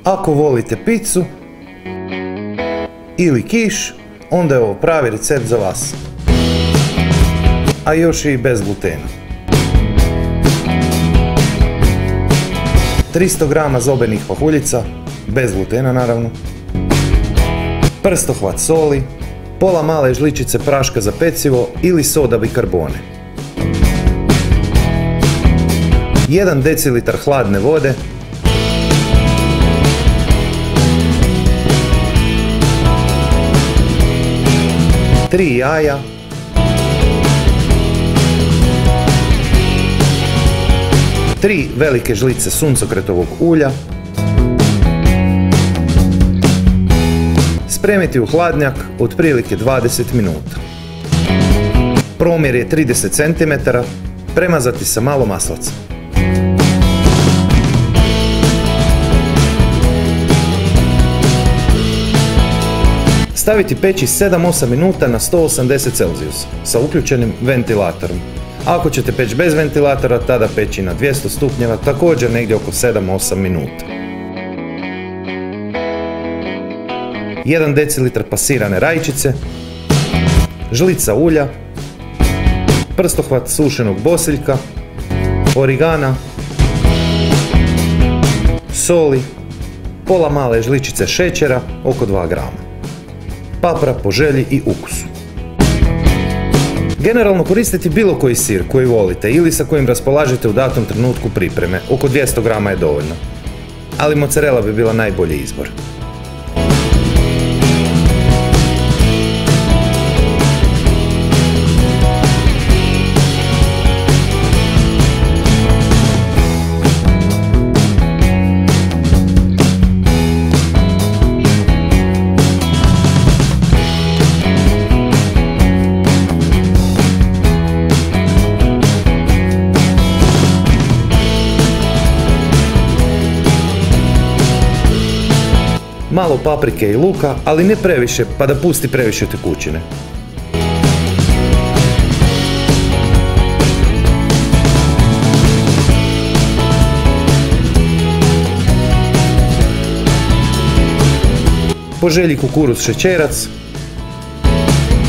Ako volite picu ili kiš, onda je ovo pravi recept za vas. A još i bez glutena. 300 g zobenih pahuljica, bez glutena naravno. Prstohvat soli, pola male žličice praška za pecivo ili soda bikarbone. 1 decilitar hladne vode, 3 jaja, 3 velike žlice suncokretovog ulja, spremiti u hladnjak otprilike 20 minuta. Promjer je 30 cm, premazati sa malo maslaca. Staviti peći 7-8 minuta na 180 C sa uključenim ventilatorom. Ako ćete peći bez ventilatora, tada peći na 200 stupnjeva, također negdje oko 7-8 minuta. 1 decilitar pasirane rajčice, žlica ulja, prstohvat sušenog bosiljka, origana, soli, pola male žličice šećera, oko 2 grama. Papra po želji i ukusu. Generalno koristiti bilo koji sir koji volite ili sa kojim raspolažete u datom trenutku pripreme, oko 200 grama je dovoljno. Ali mozzarella bi bila najbolji izbor. Malo paprike i luka, ali ne previše, pa da pusti previše tekućine. Po želji kukuruz šećerac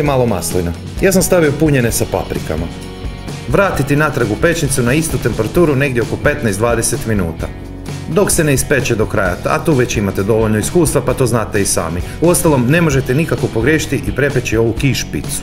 i malo maslina. Ja sam stavio punjene sa paprikama. Vratiti natrag u pećnicu na istu temperaturu negdje oko 15-20 minuta. Dok se ne ispeče do kraja, a tu već imate dovoljno iskustva pa to znate i sami. Uostalom, ne možete nikako pogriješiti i prepeći ovu kiš picu.